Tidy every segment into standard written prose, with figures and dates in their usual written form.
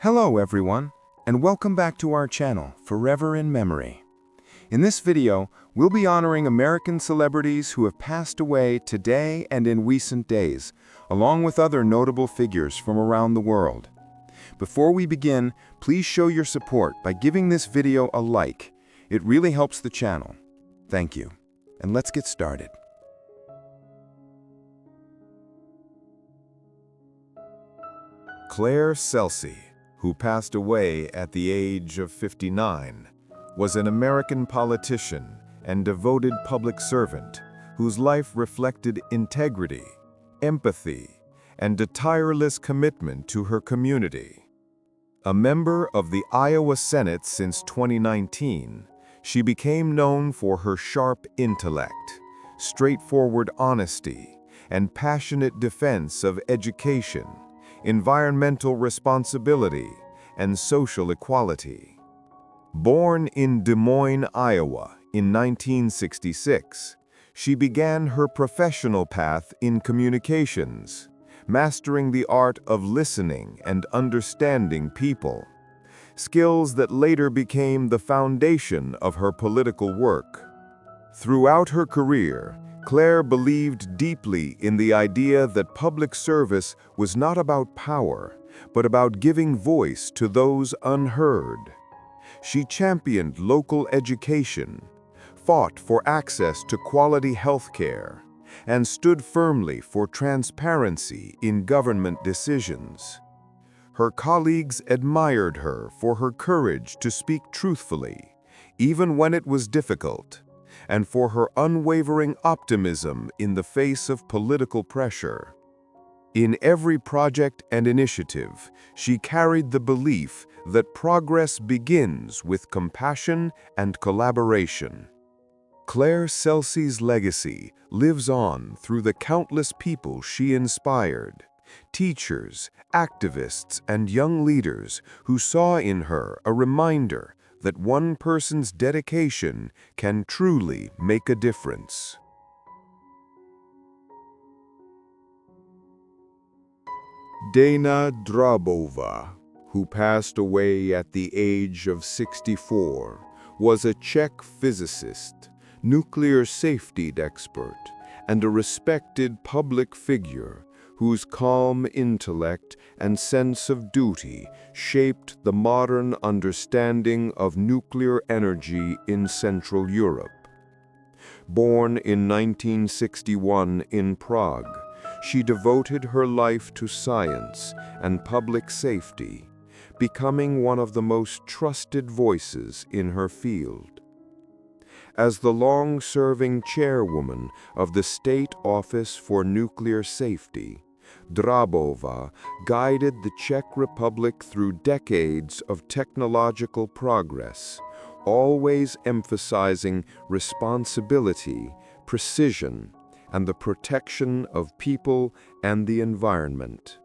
Hello everyone, and welcome back to our channel, Forever in Memory. In this video, we'll be honoring American celebrities who have passed away today and in recent days, along with other notable figures from around the world. Before we begin, please show your support by giving this video a like. It really helps the channel. Thank you. And let's get started. Claire Celsey, who passed away at the age of 59, was an American politician and devoted public servant whose life reflected integrity, empathy, and a tireless commitment to her community. A member of the Iowa Senate since 2019, she became known for her sharp intellect, straightforward honesty, and passionate defense of education, environmental responsibility, and social equality. Born in Des Moines, Iowa in 1966, she began her professional path in communications, mastering the art of listening and understanding people, skills that later became the foundation of her political work. Throughout her career, Claire believed deeply in the idea that public service was not about power, but about giving voice to those unheard. She championed local education, fought for access to quality health care, and stood firmly for transparency in government decisions. Her colleagues admired her for her courage to speak truthfully, even when it was difficult, and for her unwavering optimism in the face of political pressure. In every project and initiative, she carried the belief that progress begins with compassion and collaboration. Claire Celsey's legacy lives on through the countless people she inspired, teachers, activists, and young leaders who saw in her a reminder that one person's dedication can truly make a difference. Dana Drabova, who passed away at the age of 64, was a Czech physicist, nuclear safety expert, and a respected public figure whose calm intellect and sense of duty shaped the modern understanding of nuclear energy in Central Europe. Born in 1961 in Prague, she devoted her life to science and public safety, becoming one of the most trusted voices in her field. As the long-serving chairwoman of the State Office for Nuclear Safety, Drabova guided the Czech Republic through decades of technological progress, always emphasizing responsibility, precision, and the protection of people and the environment.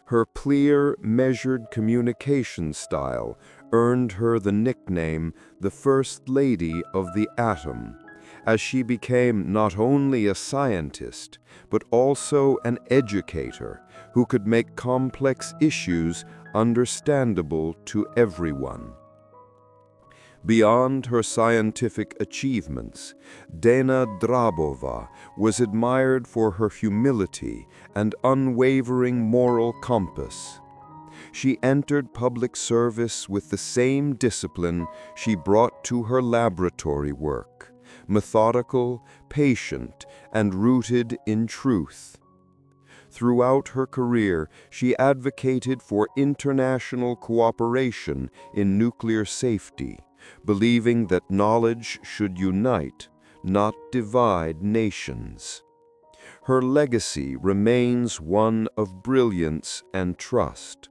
Her clear, measured communication style earned her the nickname the First Lady of the Atom, as she became not only a scientist, but also an educator who could make complex issues understandable to everyone. Beyond her scientific achievements, Dana Drabova was admired for her humility and unwavering moral compass. She entered public service with the same discipline she brought to her laboratory work, methodical, patient, and rooted in truth. Throughout her career, she advocated for international cooperation in nuclear safety, believing that knowledge should unite, not divide nations. Her legacy remains one of brilliance and trust.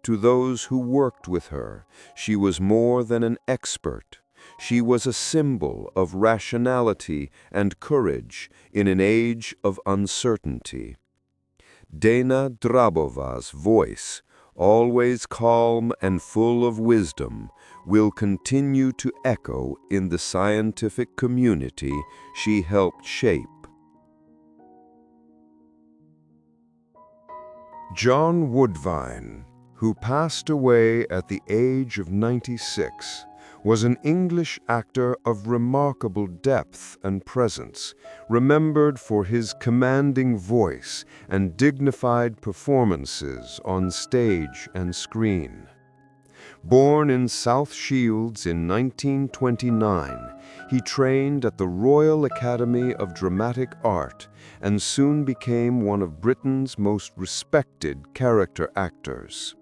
To those who worked with her, she was more than an expert. She was a symbol of rationality and courage in an age of uncertainty. Dana Drabova's voice, always calm and full of wisdom, will continue to echo in the scientific community she helped shape. John Woodvine, who passed away at the age of 96, was an English actor of remarkable depth and presence, remembered for his commanding voice and dignified performances on stage and screen. Born in South Shields in 1929, he trained at the Royal Academy of Dramatic Art and soon became one of Britain's most respected character actors.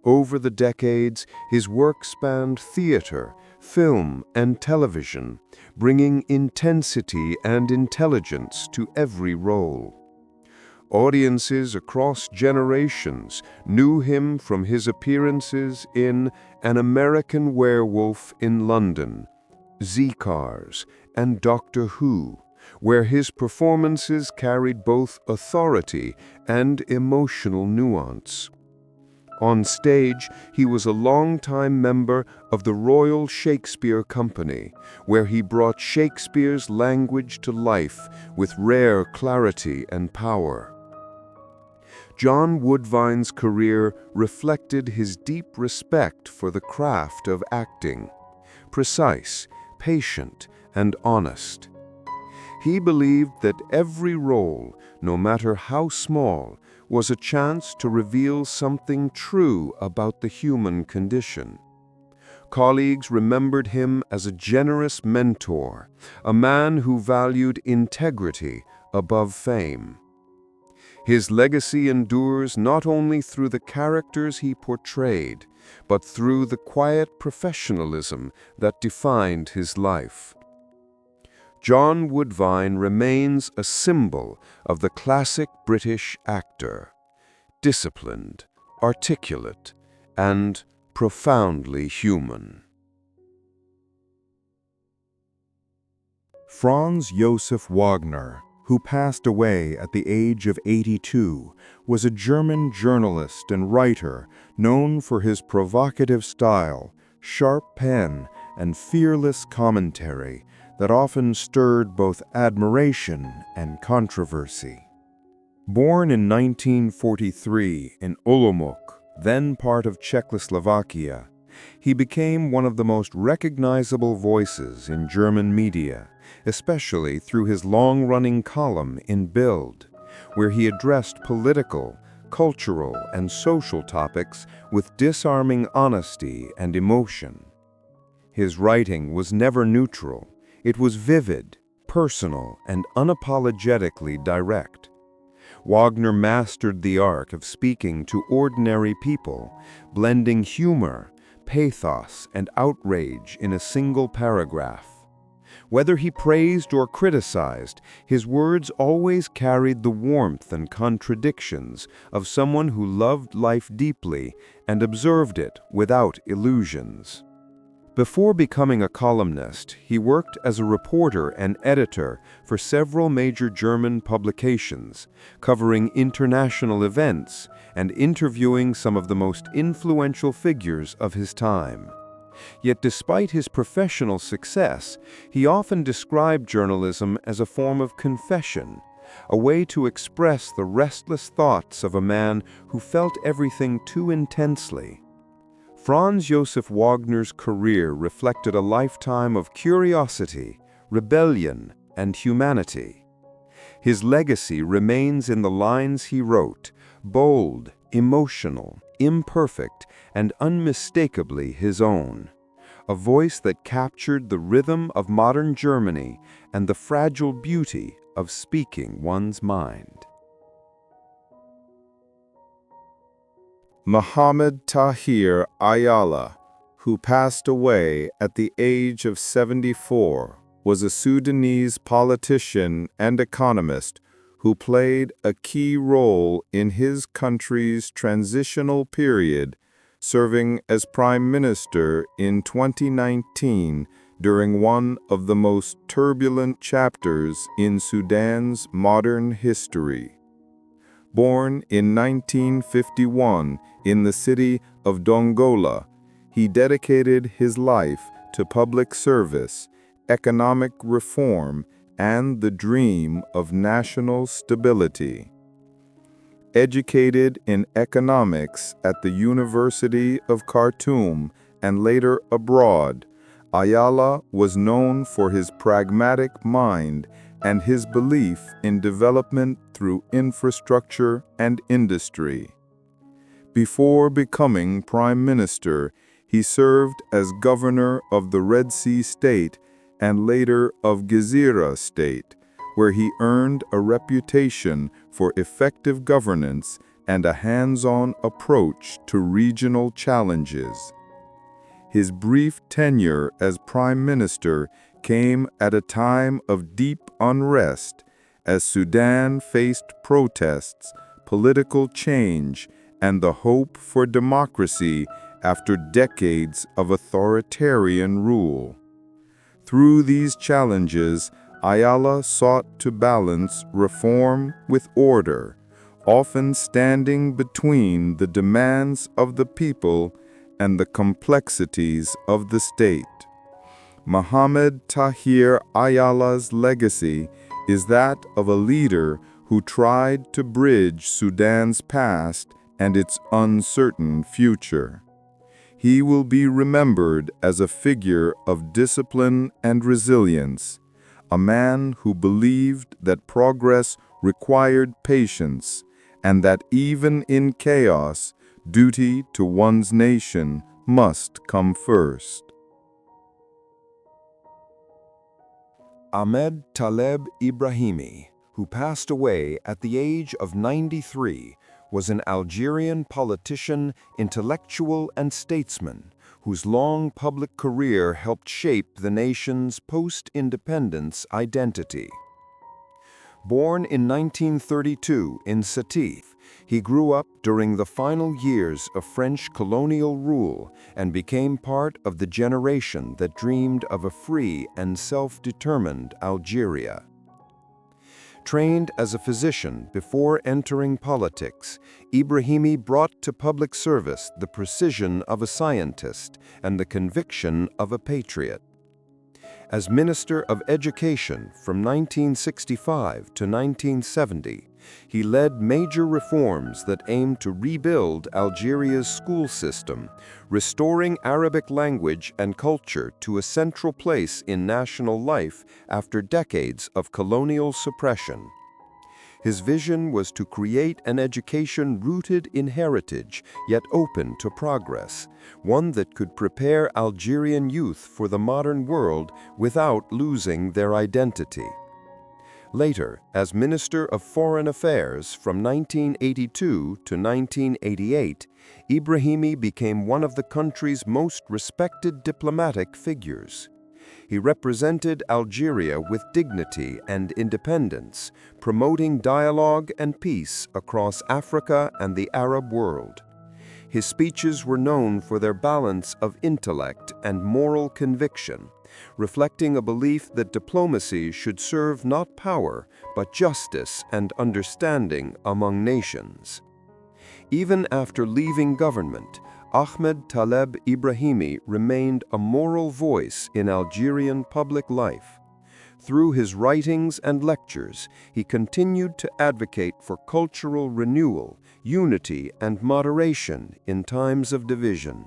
Over the decades, his work spanned theater, film, and television, bringing intensity and intelligence to every role. Audiences across generations knew him from his appearances in An American Werewolf in London, Z-Cars, and Doctor Who, where his performances carried both authority and emotional nuance. On stage, he was a longtime member of the Royal Shakespeare Company, where he brought Shakespeare's language to life with rare clarity and power. John Woodvine's career reflected his deep respect for the craft of acting, precise, patient, and honest. He believed that every role, no matter how small, was a chance to reveal something true about the human condition. Colleagues remembered him as a generous mentor, a man who valued integrity above fame. His legacy endures not only through the characters he portrayed, but through the quiet professionalism that defined his life. John Woodvine remains a symbol of the classic British actor, disciplined, articulate, and profoundly human. Franz Josef Wagner, who passed away at the age of 82, was a German journalist and writer known for his provocative style, sharp pen, and fearless commentary that often stirred both admiration and controversy. Born in 1943 in Olomouc, then part of Czechoslovakia, he became one of the most recognizable voices in German media, especially through his long-running column in Bild, where he addressed political, cultural, and social topics with disarming honesty and emotion. His writing was never neutral. It was vivid, personal, and unapologetically direct. Wagner mastered the art of speaking to ordinary people, blending humor, pathos, and outrage in a single paragraph. Whether he praised or criticized, his words always carried the warmth and contradictions of someone who loved life deeply and observed it without illusions. Before becoming a columnist, he worked as a reporter and editor for several major German publications, covering international events and interviewing some of the most influential figures of his time. Yet despite his professional success, he often described journalism as a form of confession, a way to express the restless thoughts of a man who felt everything too intensely. Franz Josef Wagner's career reflected a lifetime of curiosity, rebellion, and humanity. His legacy remains in the lines he wrote, bold, emotional, imperfect, and unmistakably his own. A voice that captured the rhythm of modern Germany and the fragile beauty of speaking one's mind. Muhammad Tahir Ayala, who passed away at the age of 74, was a Sudanese politician and economist who played a key role in his country's transitional period, serving as Prime Minister in 2019 during one of the most turbulent chapters in Sudan's modern history. Born in 1951 in the city of Dongola, he dedicated his life to public service, economic reform, and the dream of national stability. Educated in economics at the University of Khartoum and later abroad, Ayala was known for his pragmatic mind and his belief in development through infrastructure and industry. Before becoming prime minister, he served as governor of the Red Sea State and later of Gezira State, where he earned a reputation for effective governance and a hands-on approach to regional challenges. His brief tenure as prime minister came at a time of deep unrest as Sudan faced protests, political change, and the hope for democracy after decades of authoritarian rule. Through these challenges, Ayala sought to balance reform with order, often standing between the demands of the people and the complexities of the state. Mohamed Tahir Ayala's legacy is that of a leader who tried to bridge Sudan's past and its uncertain future. He will be remembered as a figure of discipline and resilience, a man who believed that progress required patience and that even in chaos, duty to one's nation must come first. Ahmed Taleb Ibrahimi, who passed away at the age of 93, was an Algerian politician, intellectual, and statesman whose long public career helped shape the nation's post-independence identity. Born in 1932 in Sétif, he grew up during the final years of French colonial rule and became part of the generation that dreamed of a free and self-determined Algeria. Trained as a physician before entering politics, Ibrahimi brought to public service the precision of a scientist and the conviction of a patriot. As Minister of Education from 1965 to 1970, he led major reforms that aimed to rebuild Algeria's school system, restoring Arabic language and culture to a central place in national life after decades of colonial suppression. His vision was to create an education rooted in heritage, yet open to progress, one that could prepare Algerian youth for the modern world without losing their identity. Later, as Minister of Foreign Affairs from 1982 to 1988, Ibrahimi became one of the country's most respected diplomatic figures. He represented Algeria with dignity and independence, promoting dialogue and peace across Africa and the Arab world. His speeches were known for their balance of intellect and moral conviction, reflecting a belief that diplomacy should serve not power, but justice and understanding among nations. Even after leaving government, Ahmed Taleb Ibrahimi remained a moral voice in Algerian public life. Through his writings and lectures, he continued to advocate for cultural renewal, unity, and moderation in times of division.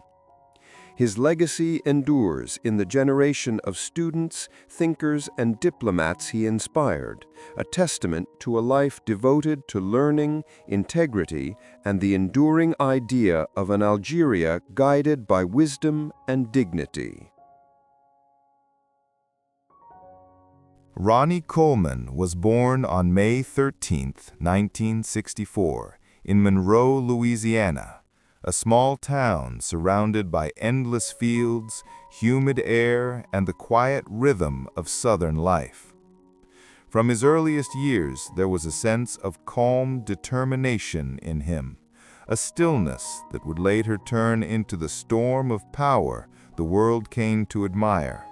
His legacy endures in the generation of students, thinkers, and diplomats he inspired, a testament to a life devoted to learning, integrity, and the enduring idea of an Algeria guided by wisdom and dignity. Ronnie Coleman was born on May 13, 1964, in Monroe, Louisiana, a small town surrounded by endless fields, humid air, and the quiet rhythm of Southern life. From his earliest years, there was a sense of calm determination in him, a stillness that would later turn into the storm of power the world came to admire.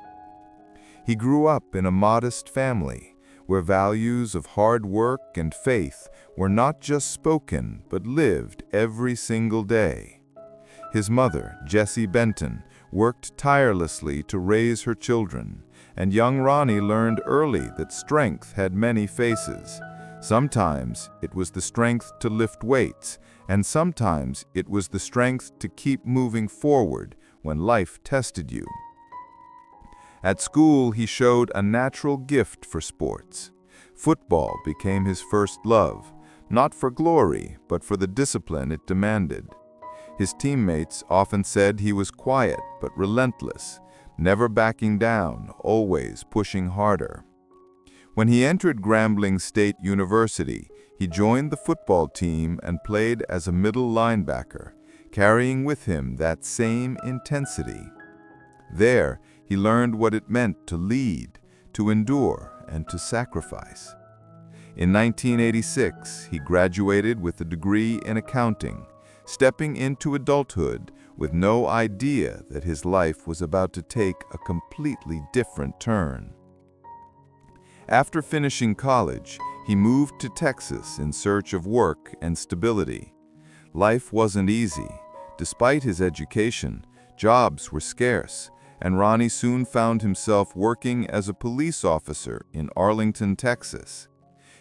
He grew up in a modest family, where values of hard work and faith were not just spoken but lived every single day. His mother, Jessie Benton, worked tirelessly to raise her children, and young Ronnie learned early that strength had many faces, Sometimes it was the strength to lift weights, and sometimes it was the strength to keep moving forward when life tested you. At school, he showed a natural gift for sports. Football became his first love, not for glory, but for the discipline it demanded. His teammates often said he was quiet but relentless, never backing down, always pushing harder. When he entered Grambling State University, he joined the football team and played as a middle linebacker, carrying with him that same intensity. There, he learned what it meant to lead, to endure, and to sacrifice. In 1986, he graduated with a degree in accounting, stepping into adulthood with no idea that his life was about to take a completely different turn. After finishing college, he moved to Texas in search of work and stability. Life wasn't easy. Despite his education, jobs were scarce, and Ronnie soon found himself working as a police officer in Arlington, Texas.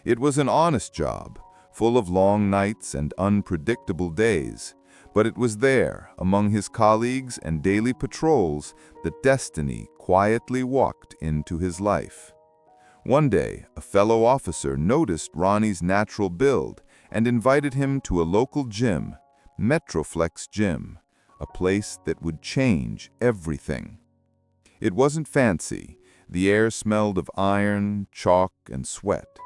It was an honest job, full of long nights and unpredictable days, but it was there, among his colleagues and daily patrols, that destiny quietly walked into his life. One day, a fellow officer noticed Ronnie's natural build and invited him to a local gym, Metroflex Gym, a place that would change everything. It wasn't fancy. The air smelled of iron, chalk, and sweat.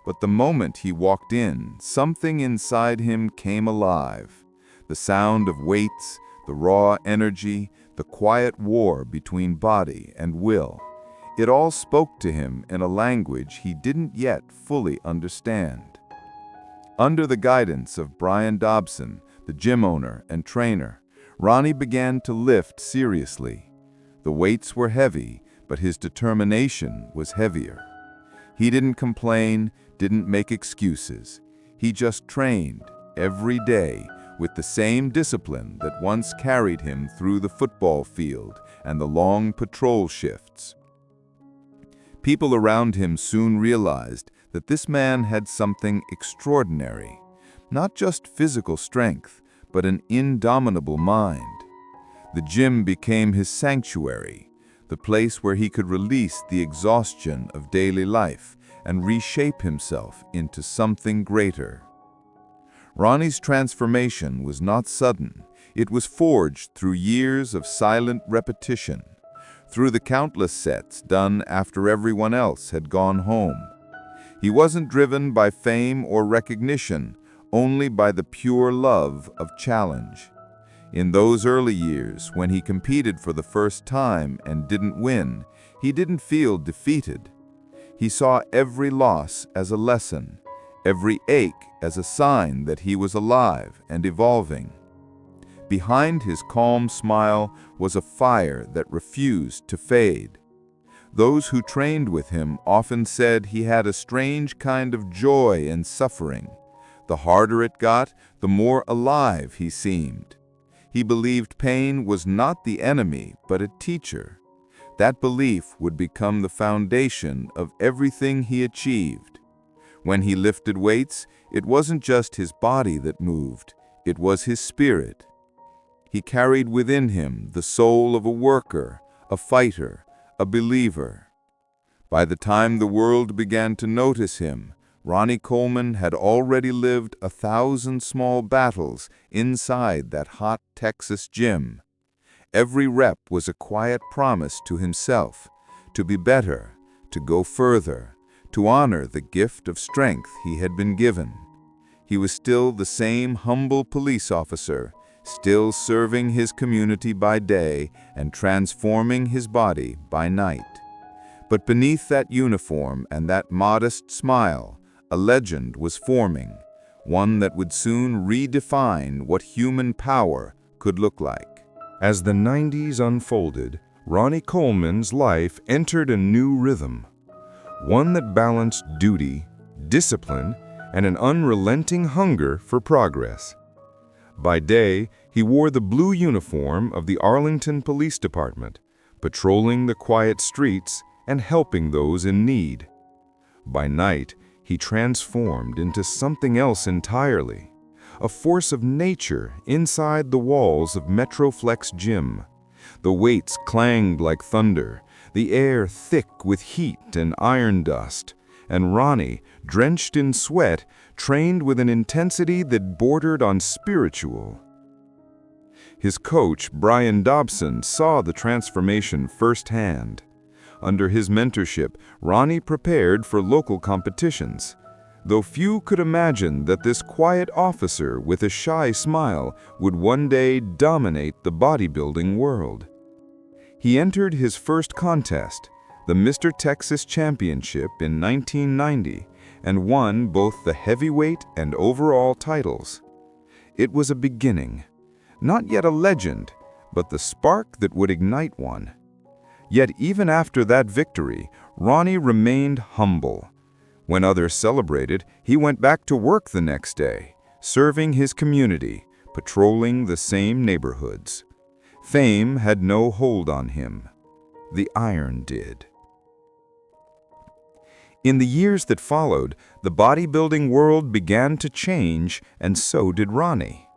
But the moment he walked in, something inside him came alive. The sound of weights, the raw energy, the quiet war between body and will. It all spoke to him in a language he didn't yet fully understand. Under the guidance of Brian Dobson, the gym owner and trainer, Ronnie began to lift seriously. The weights were heavy, but his determination was heavier. He didn't complain, didn't make excuses. He just trained every day with the same discipline that once carried him through the football field and the long patrol shifts. People around him soon realized that this man had something extraordinary, not just physical strength, but an indomitable mind. The gym became his sanctuary, the place where he could release the exhaustion of daily life and reshape himself into something greater. Ronnie's transformation was not sudden. It was forged through years of silent repetition, through the countless sets done after everyone else had gone home. He wasn't driven by fame or recognition, only by the pure love of challenge. In those early years, when he competed for the first time and didn't win, he didn't feel defeated. He saw every loss as a lesson, every ache as a sign that he was alive and evolving. Behind his calm smile was a fire that refused to fade. Those who trained with him often said he had a strange kind of joy in suffering. The harder it got, the more alive he seemed. He believed pain was not the enemy, but a teacher. That belief would become the foundation of everything he achieved. When he lifted weights, it wasn't just his body that moved, it was his spirit. He carried within him the soul of a worker, a fighter, a believer. By the time the world began to notice him, Ronnie Coleman had already lived 1,000 small battles inside that hot Texas gym. Every rep was a quiet promise to himself, to be better, to go further, to honor the gift of strength he had been given. He was still the same humble police officer, still serving his community by day and transforming his body by night. But beneath that uniform and that modest smile, a legend was forming, one that would soon redefine what human power could look like. As the 90s unfolded, Ronnie Coleman's life entered a new rhythm, one that balanced duty, discipline, and an unrelenting hunger for progress. By day, he wore the blue uniform of the Arlington Police Department, patrolling the quiet streets and helping those in need. By night, he transformed into something else entirely, a force of nature inside the walls of Metroflex Gym. The weights clanged like thunder, the air thick with heat and iron dust, and Ronnie, drenched in sweat, trained with an intensity that bordered on spiritual. His coach, Brian Dobson, saw the transformation firsthand. Under his mentorship, Ronnie prepared for local competitions, though few could imagine that this quiet officer with a shy smile would one day dominate the bodybuilding world. He entered his first contest, the Mr. Texas Championship in 1990, and won both the heavyweight and overall titles. It was a beginning, not yet a legend, but the spark that would ignite one. Yet even after that victory, Ronnie remained humble. When others celebrated, he went back to work the next day, serving his community, patrolling the same neighborhoods. Fame had no hold on him. The iron did. In the years that followed, the bodybuilding world began to change, and so did Ronnie.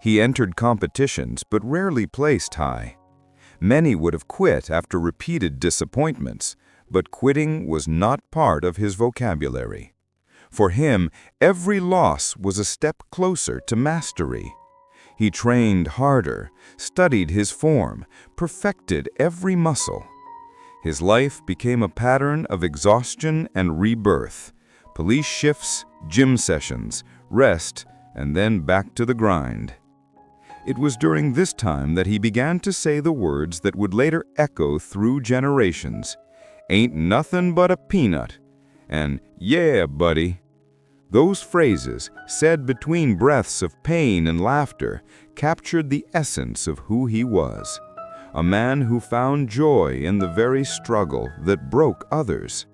He entered competitions but rarely placed high. Many would have quit after repeated disappointments, but quitting was not part of his vocabulary. For him, every loss was a step closer to mastery. He trained harder, studied his form, perfected every muscle. His life became a pattern of exhaustion and rebirth, police shifts, gym sessions, rest, and then back to the grind. It was during this time that he began to say the words that would later echo through generations. "Ain't nothing but a peanut," and "Yeah, buddy." Those phrases, said between breaths of pain and laughter, captured the essence of who he was. A man who found joy in the very struggle that broke others.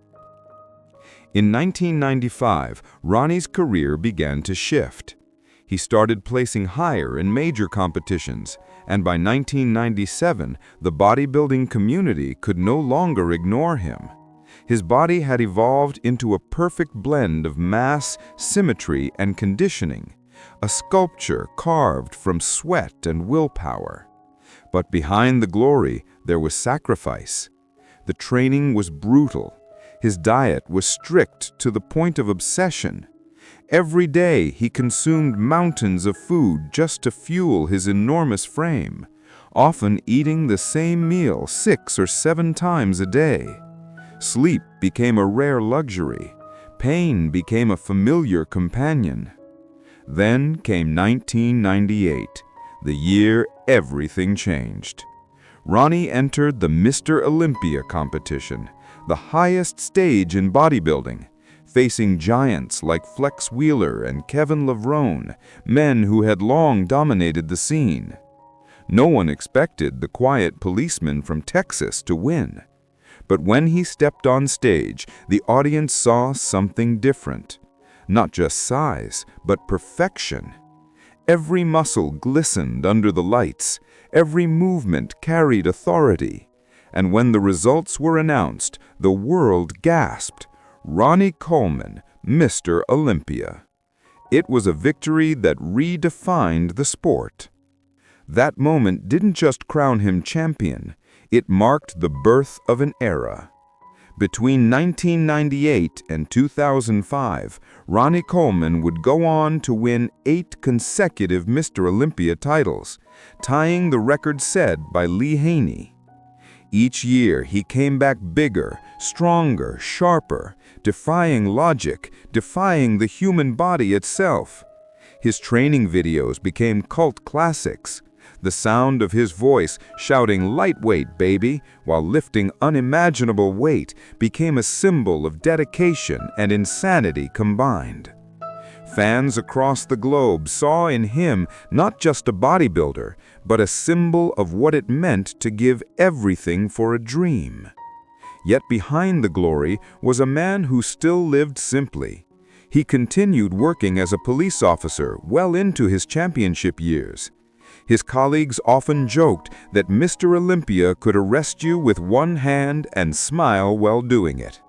In 1995, Ronnie's career began to shift. He started placing higher in major competitions, and by 1997, the bodybuilding community could no longer ignore him. His body had evolved into a perfect blend of mass, symmetry, and conditioning, a sculpture carved from sweat and willpower. But behind the glory, there was sacrifice. The training was brutal. His diet was strict to the point of obsession. Every day, he consumed mountains of food just to fuel his enormous frame, often eating the same meal 6 or 7 times a day. Sleep became a rare luxury. Pain became a familiar companion. Then came 1998, the year everything changed. Ronnie entered the Mr. Olympia competition, the highest stage in bodybuilding, facing giants like Flex Wheeler and Kevin Levrone, men who had long dominated the scene. No one expected the quiet policeman from Texas to win. But when he stepped on stage, the audience saw something different. Not just size, but perfection. Every muscle glistened under the lights, every movement carried authority. And when the results were announced, the world gasped. Ronnie Coleman, Mr. Olympia. It was a victory that redefined the sport. That moment didn't just crown him champion, it marked the birth of an era. Between 1998 and 2005, Ronnie Coleman would go on to win 8 consecutive Mr. Olympia titles, tying the record set by Lee Haney. Each year, he came back bigger, stronger, sharper, defying logic, defying the human body itself. His training videos became cult classics. The sound of his voice shouting "lightweight, baby," while lifting unimaginable weight became a symbol of dedication and insanity combined. Fans across the globe saw in him not just a bodybuilder, but a symbol of what it meant to give everything for a dream. Yet behind the glory was a man who still lived simply. He continued working as a police officer well into his championship years. His colleagues often joked that Mr. Olympia could arrest you with one hand and smile while doing it.